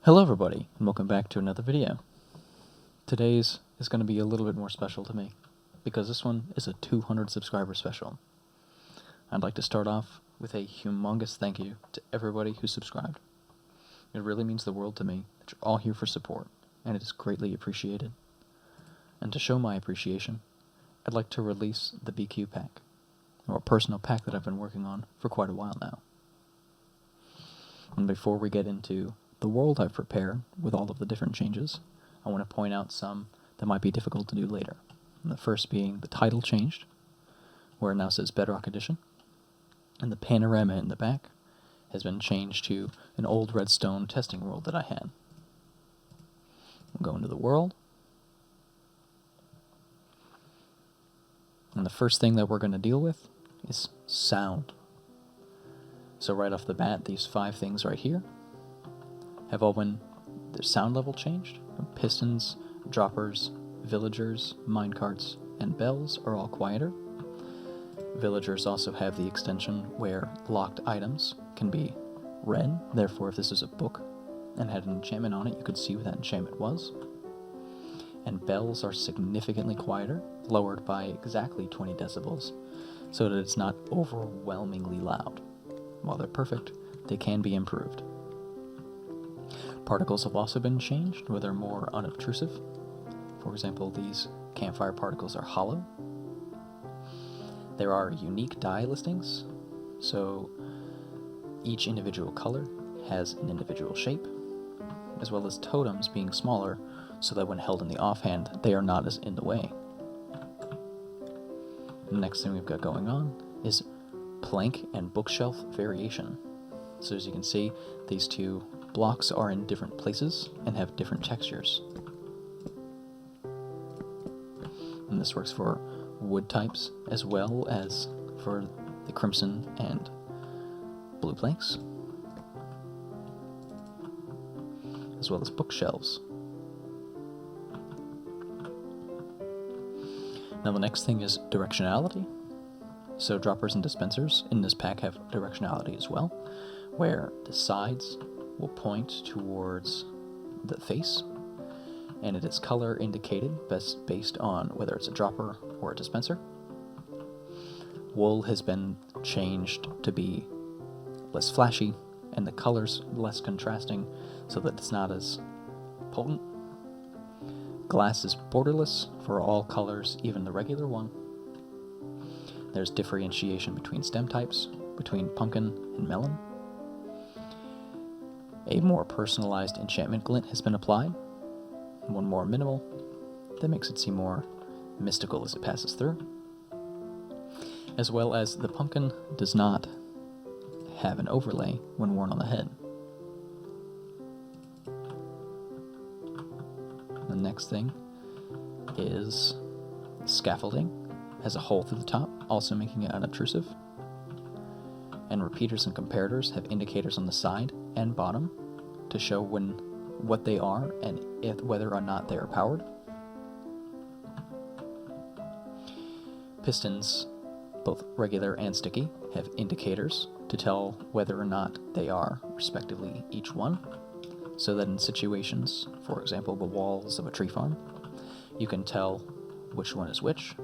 Hello everybody, and welcome back to another video. Today's is going to be a little bit more special to me, because this one is a 200 subscriber special. I'd like to start off with a humongous thank you to everybody who subscribed. It really means the world to me that you're all here for support, and it is greatly appreciated. And to show my appreciation, I'd like to release the BQ pack, or a personal pack that I've been working on for quite a while now. And before we get into the world I've prepared with all of the different changes, I want to point out some that might be difficult to do later. And the first being the title changed, where it now says Bedrock Edition, and the panorama in the back has been changed to an old redstone testing world that I had. We'll go into the world, and the first thing that we're going to deal with is sound. So right off the bat, these 5 things right here have all been their sound level changed. Pistons, droppers, villagers, minecarts, and bells are all quieter. Villagers also have the extension where locked items can be read. Therefore, if this is a book and had an enchantment on it, you could see what that enchantment was. And bells are significantly quieter, lowered by exactly 20 decibels, so that it's not overwhelmingly loud. While they're perfect, they can be improved. Particles have also been changed, where they're more unobtrusive. For example, these campfire particles are hollow. There are unique dye listings, so each individual color has an individual shape, as well as totems being smaller, so that when held in the offhand, they are not as in the way. The next thing we've got going on is plank and bookshelf variation. So as you can see, these 2 blocks are in different places and have different textures. And this works for wood types as well as for the crimson and blue planks, as well as bookshelves. Now the next thing is directionality. So droppers and dispensers in this pack have directionality as well, where the sides will point towards the face, and it is color indicated based on whether it's a dropper or a dispenser. Wool has been changed to be less flashy, and the colors less contrasting, so that it's not as potent. Glass is borderless for all colors, even the regular one. There's differentiation between stem types, between pumpkin and melon. A more personalized enchantment glint has been applied, one more minimal, that makes it seem more mystical as it passes through. As well as the pumpkin does not have an overlay when worn on the head. The next thing is scaffolding. Has a hole through the top, also making it unobtrusive. And repeaters and comparators have indicators on the side and bottom to show what they are and whether or not they are powered. Pistons, both regular and sticky, have indicators to tell whether or not they are, respectively, each one, so that in situations, for example, the walls of a tree farm, you can tell which one is which.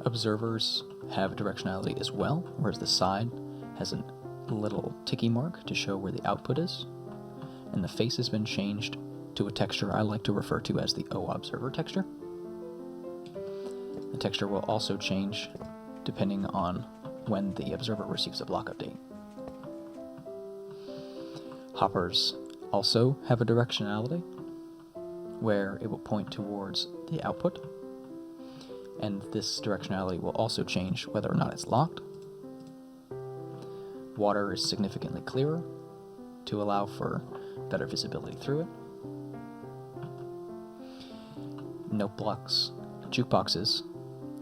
Observers have directionality as well, whereas the side has a little ticky mark to show where the output is, and the face has been changed to a texture I like to refer to as the O-Observer texture. The texture will also change depending on when the observer receives a block update. Hoppers also have a directionality, where it will point towards the output, and this directionality will also change whether or not it's locked. Water is significantly clearer to allow for better visibility through it. Note blocks, jukeboxes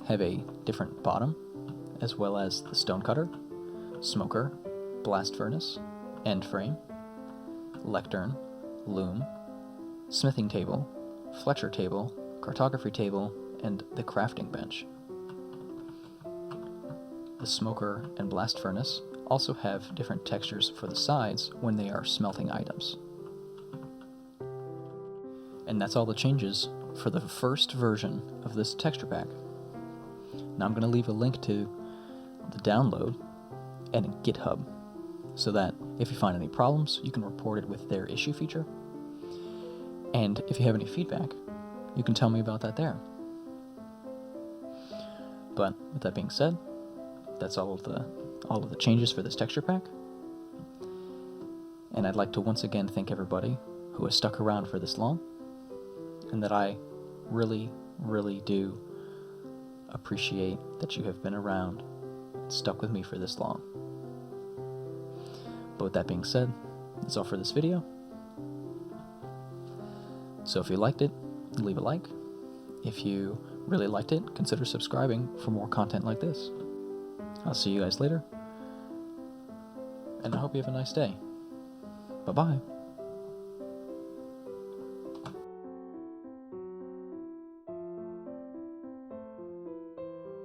have a different bottom, as well as the stonecutter, smoker, blast furnace, end frame, lectern, loom, smithing table, Fletcher table, cartography table, and the crafting bench. The smoker and blast furnace also have different textures for the sides when they are smelting items. And that's all the changes for the first version of this texture pack. Now I'm going to leave a link to the download and GitHub, so that if you find any problems, you can report it with their issue feature. And if you have any feedback, you can tell me about that there. But with that being said, that's all of the changes for this texture pack. And I'd like to once again thank everybody who has stuck around for this long, and that I really, really do appreciate that you have been around and stuck with me for this long. But with that being said, that's all for this video. So if you liked it, leave a like. If you really liked it, consider subscribing for more content like this. I'll see you guys later, and I hope you have a nice day. Bye-bye.